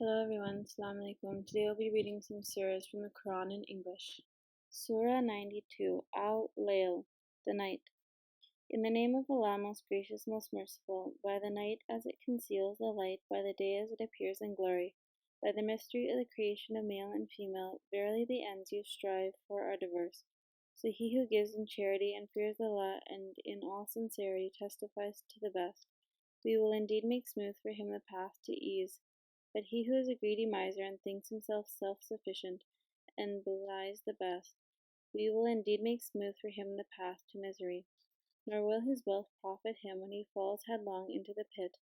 Hello everyone, Assalamu alaikum. Today we'll be reading some surahs from the Quran in English. Surah 92, Al-Layl, the night. In the name of Allah, most gracious, most merciful, by the night as it conceals the light, by the day as it appears in glory, by the mystery of the creation of male and female, verily the ends you strive for are diverse. So he who gives in charity and fears Allah and in all sincerity testifies to the best. We will indeed make smooth for him the path to ease. But he who is a greedy miser and thinks himself self-sufficient and belies the best, we will indeed make smooth for him the path to misery. Nor will his wealth profit him when he falls headlong into the pit.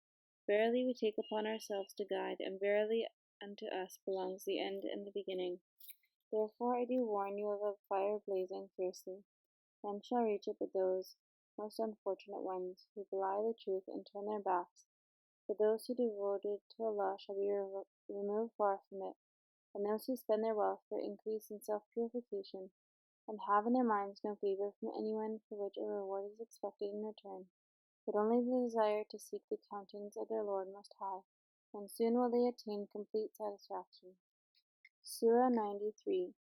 Verily we take upon ourselves to guide, and verily unto us belongs the end and the beginning. Therefore I do warn you of a fire blazing fiercely. None shall reach it but those most unfortunate ones, who belie the truth and turn their backs. For those who devoted to Allah shall be removed far from it, and those who spend their wealth for increase in self-purification, and have in their minds no favor from anyone for which a reward is expected in return, but only the desire to seek the countenance of their Lord Most High, and soon will they attain complete satisfaction. Surah 93,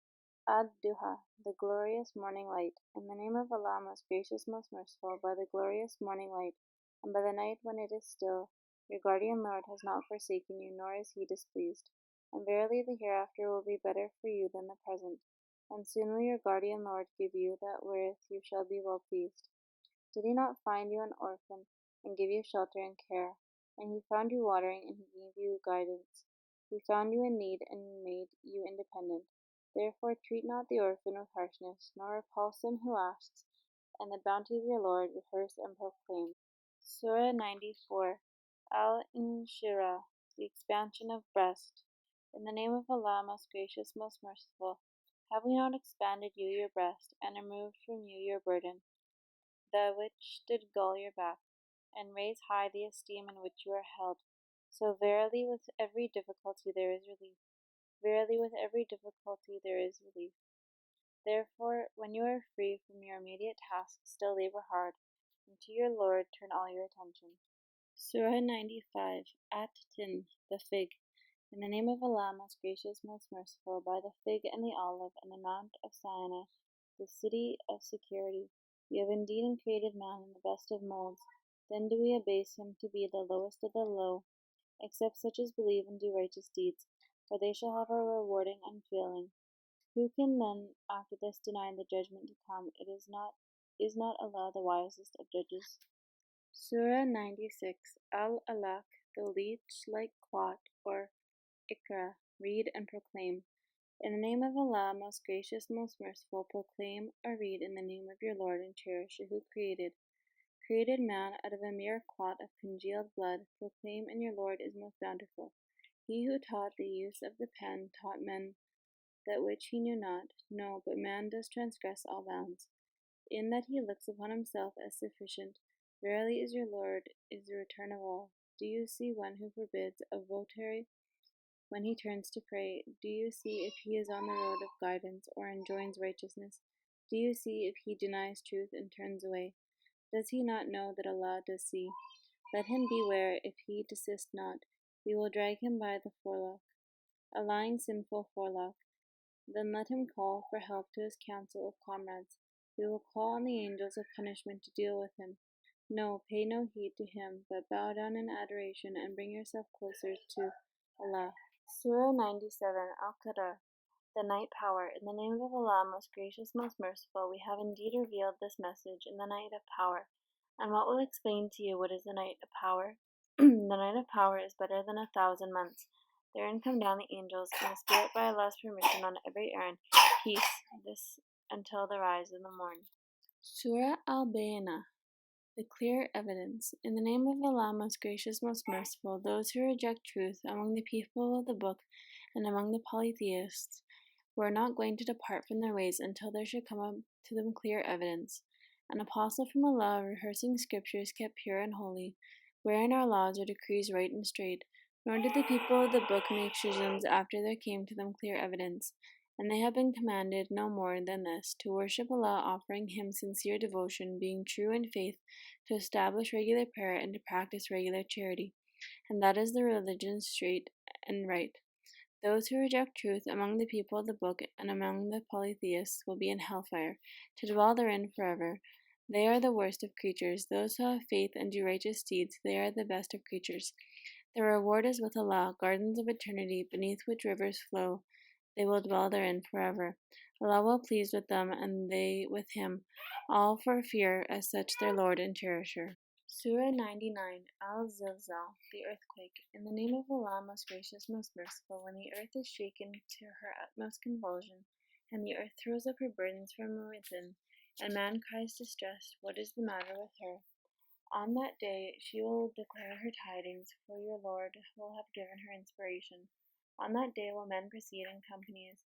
Ad-Duha, the glorious morning light. In the name of Allah, most gracious, most merciful, by the glorious morning light, and by the night when it is still, your guardian Lord has not forsaken you, nor is he displeased. And verily the hereafter will be better for you than the present. And soon will your guardian Lord give you that wherewith you shall be well pleased. Did he not find you an orphan, and give you shelter and care? And he found you watering, and he gave you guidance. He found you in need, and made you independent. Therefore treat not the orphan with harshness, nor repulse him who asks, and the bounty of your Lord rehearse and proclaim. Surah 94, Al-Inshirah, the expansion of breast. In the name of Allah, most gracious, most merciful, have we not expanded you your breast, and removed from you your burden, that which did gall your back, and raise high the esteem in which you are held? So verily with every difficulty there is relief. Verily with every difficulty there is relief. Therefore, when you are free from your immediate tasks, still labor hard, and to your Lord turn all your attention. Surah 95, At-Tin, the fig. In the name of Allah, most gracious, most merciful, by the fig and the olive and the Mount of Sinai, the city of security, we have indeed created man in the best of molds. Then do we abase him to be the lowest of the low, except such as believe and do righteous deeds, for they shall have a rewarding unfailing. Who can then after this deny the judgment to come? Is not Allah the wisest of judges? Surah 96, Al-Alaq, the Leech-Like Clot, or Iqra, read and proclaim. In the name of Allah, most gracious, most merciful, proclaim or read in the name of your Lord and Cherisher, who created man out of a mere clot of congealed blood. Proclaim, and your Lord is most bountiful. He who taught the use of the pen taught men that which he knew not. No, but man does transgress all bounds, in that he looks upon himself as sufficient. Verily is your Lord is the return of all. Do you see one who forbids a votary when he turns to pray? Do you see if he is on the road of guidance, or enjoins righteousness? Do you see if he denies truth and turns away? Does he not know that Allah does see? Let him beware. If he desist not, we will drag him by the forelock, a lying sinful forelock. Then let him call for help to his council of comrades. We will call on the angels of punishment to deal with him. No, pay no heed to him, but bow down in adoration and bring yourself closer to Allah. Surah 97, Al-Qadr, the night power. In the name of Allah, most gracious, most merciful, we have indeed revealed this message in the night of power. And what will explain to you what is the night of power? The night of power is better than 1,000 months. Therein come down the angels, and the Spirit by Allah's permission on every errand, peace, this until the rise of the morn. Surah Al-Bayyinah, the clear evidence. In the name of Allah, most gracious, most merciful, those who reject truth among the people of the book and among the polytheists were not going to depart from their ways until there should come up to them clear evidence. An apostle from Allah rehearsing scriptures kept pure and holy, wherein our laws or decrees right and straight. Nor did the people of the book make schisms after there came to them clear evidence, and they have been commanded no more than this, to worship Allah, offering Him sincere devotion, being true in faith, to establish regular prayer, and to practice regular charity. And that is the religion straight and right. Those who reject truth among the people of the book and among the polytheists will be in hellfire, to dwell therein forever. They are the worst of creatures. Those who have faith and do righteous deeds, they are the best of creatures. Their reward is with Allah, gardens of eternity, beneath which rivers flow. They will dwell therein forever. Allah will pleased with them, and they with him, all for fear as such their Lord and Cherisher. Surah 99, Al-Zilzal, the earthquake. In the name of Allah, most gracious, most merciful, when the earth is shaken to her utmost convulsion, and the earth throws up her burdens from within, and man cries distressed, what is the matter with her? On that day she will declare her tidings, for your Lord will have given her inspiration. On that day will men proceed in companies,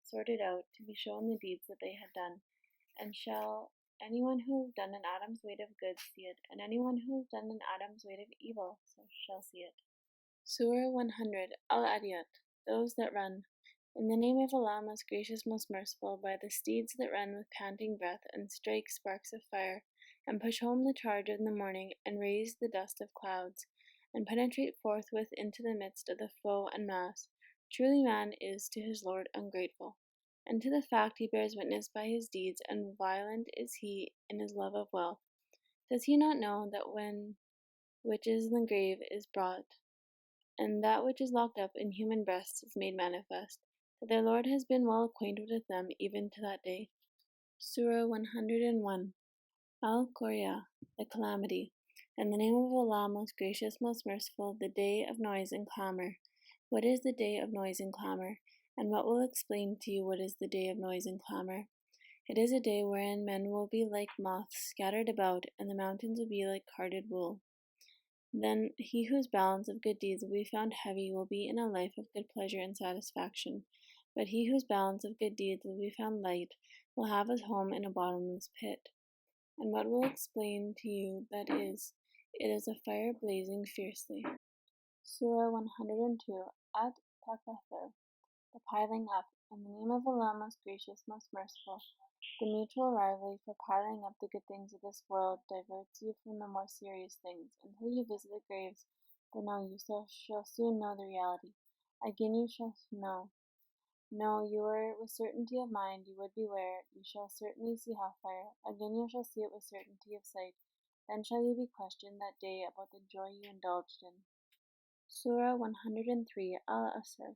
sorted out, to be shown the deeds that they had done, and shall anyone who has done an atom's weight of good see it, and anyone who has done an atom's weight of evil shall see it. Surah 100, Al-Adiyat, those that run. In the name of Allah, most gracious, most merciful, by the steeds that run with panting breath, and strike sparks of fire, and push home the charge in the morning, and raise the dust of clouds, and penetrate forthwith into the midst of the foe and mass. Truly man is to his Lord ungrateful, and to the fact he bears witness by his deeds, and violent is he in his love of wealth. Does he not know that when which is in the grave is brought, and that which is locked up in human breasts is made manifest, that their Lord has been well acquainted with them even to that day. Surah 101, Al-Qari'ah, the Calamity. In the name of Allah, most gracious, most merciful, the day of noise and clamor. What is the day of noise and clamor? And what will explain to you what is the day of noise and clamor? It is a day wherein men will be like moths scattered about, and the mountains will be like carded wool. Then he whose balance of good deeds will be found heavy will be in a life of good pleasure and satisfaction, but he whose balance of good deeds will be found light will have his home in a bottomless pit. And what will explain to you that is? It is a fire blazing fiercely. Surah 102, At-Takathur, the piling up. In the name of Allah, most gracious, most merciful, the mutual rivalry for piling up the good things of this world diverts you from the more serious things, until you visit the graves, but no, you shall soon know the reality. Again you shall know. No, you were with certainty of mind, you would beware, you shall certainly see hellfire. Again you shall see it with certainty of sight. Then shall you be questioned that day about the joy you indulged in. Surah 103, Al-Asr,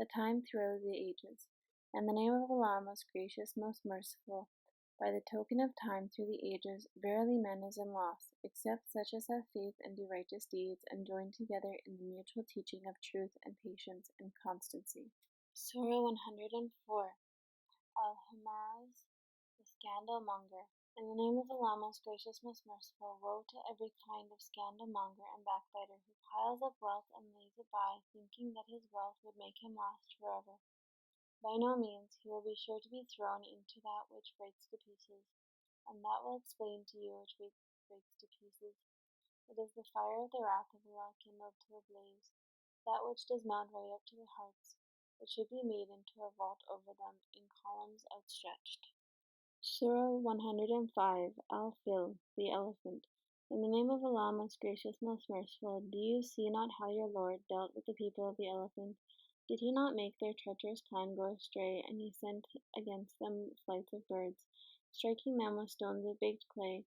the time throughout the ages. In the name of Allah, most gracious, most merciful, by the token of time through the ages, verily man is in loss, except such as have faith and do righteous deeds, and join together in the mutual teaching of truth and patience and constancy. Surah 104, Al-Humazah, the scandal monger. In the name of Allah, most gracious, most merciful, woe to every kind of scandal monger and backbiter who piles up wealth and lays it by, thinking that his wealth would make him last forever. By no means, he will be sure to be thrown into that which breaks to pieces, and that will explain to you which breaks to pieces. It is the fire of the wrath of Allah kindled to a blaze, that which does mount right up to the hearts. It should be made into a vault over them in columns outstretched. Surah 105, Al-Fil, the elephant. In the name of Allah, most gracious, most merciful, do you see not how your Lord dealt with the people of the elephant? Did he not make their treacherous plan go astray, and he sent against them flights of birds, striking them with stones of baked clay?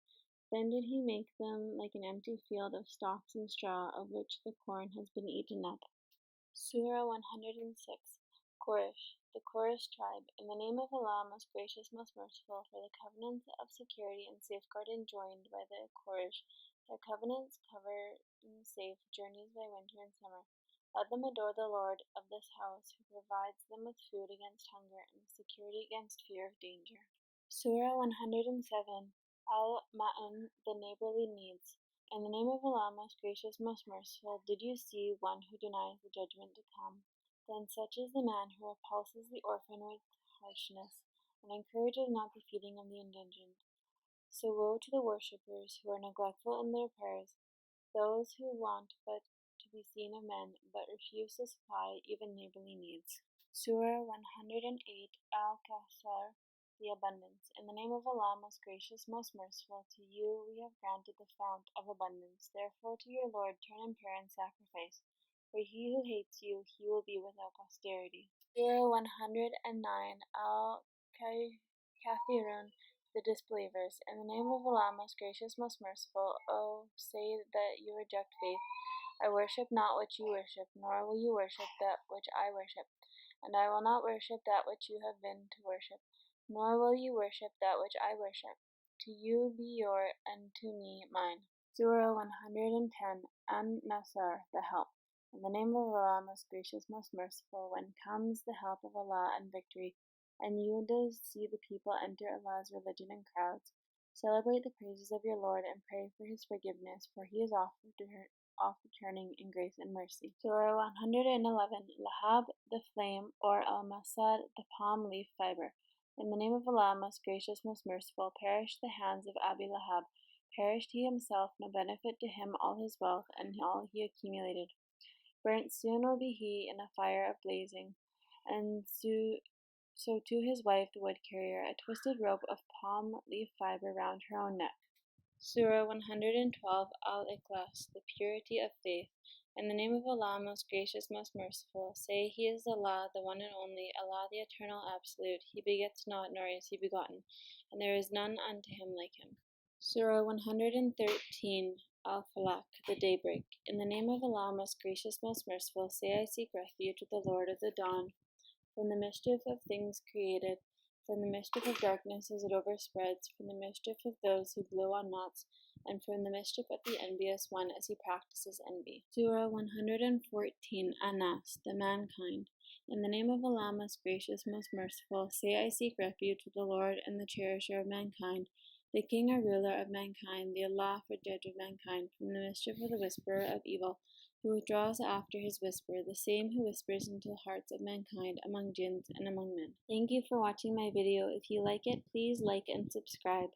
Then did he make them like an empty field of stalks and straw, of which the corn has been eaten up. Surah 106, Quarish, the Quarish tribe. In the name of Allah, most gracious, most merciful, for the covenants of security and safeguard enjoined by the Quarish, their covenants covering safe journeys by winter and summer. Let them adore the Lord of this house, who provides them with food against hunger and with security against fear of danger. Surah 107, Al-Ma'un, the neighbourly needs. In the name of Allah, most gracious, most merciful, did you see one who denies the judgment to come? Then such is the man who repulses the orphan with harshness, and encourages not the feeding of the indigent. So woe to the worshippers who are neglectful in their prayers, those who want but to be seen of men, but refuse to supply even neighbourly needs. Surah 108, Al-Kauthar, the abundance. In the name of Allah, most gracious, most merciful, to you we have granted the fount of abundance. Therefore to your Lord turn in prayer and sacrifice. For he who hates you, he will be without posterity. Surah 109, Al-Kafirun, the Disbelievers. In the name of Allah, most gracious, most merciful, O say that you reject faith. I worship not what you worship, nor will you worship that which I worship. And I will not worship that which you have been to worship, nor will you worship that which I worship. To you be your, and to me mine. Surah 110, An-Nasr, the help. In the name of Allah, most gracious, most merciful, when comes the help of Allah and victory, and you do see the people enter Allah's religion in crowds, celebrate the praises of your Lord and pray for his forgiveness, for he is oft returning in grace and mercy. Surah 111, Lahab, the flame, or Al-Masad, the palm leaf fibre. In the name of Allah, most gracious, most merciful, perished the hands of Lahab, perished he himself, no benefit to him all his wealth and all he accumulated. Burnt soon will be he in a fire of blazing, and so to his wife the wood carrier, a twisted rope of palm leaf fibre round her own neck. Surah 112, Al-Ikhlas, the purity of faith. In the name of Allah, most gracious, most merciful, say, He is Allah, the one and only, Allah the eternal absolute. He begets not, nor is he begotten, and there is none unto him like him. Surah 113, Al-Falaq, the daybreak. In the name of Allah, most gracious, most merciful, say, I seek refuge with the Lord of the dawn, from the mischief of things created, from the mischief of darkness as it overspreads, from the mischief of those who blow on knots, and from the mischief of the envious one as he practices envy. Surah 114, An-Nasr, the mankind. In the name of Allah, most gracious, most merciful, say, I seek refuge with the Lord and the cherisher of mankind, the king or ruler of mankind, the Allah for judge of mankind, from the mischief of the whisperer of evil, who withdraws after his whisper, the same who whispers into the hearts of mankind, among jinns and among men. Thank you for watching my video. If you like it, please like and subscribe.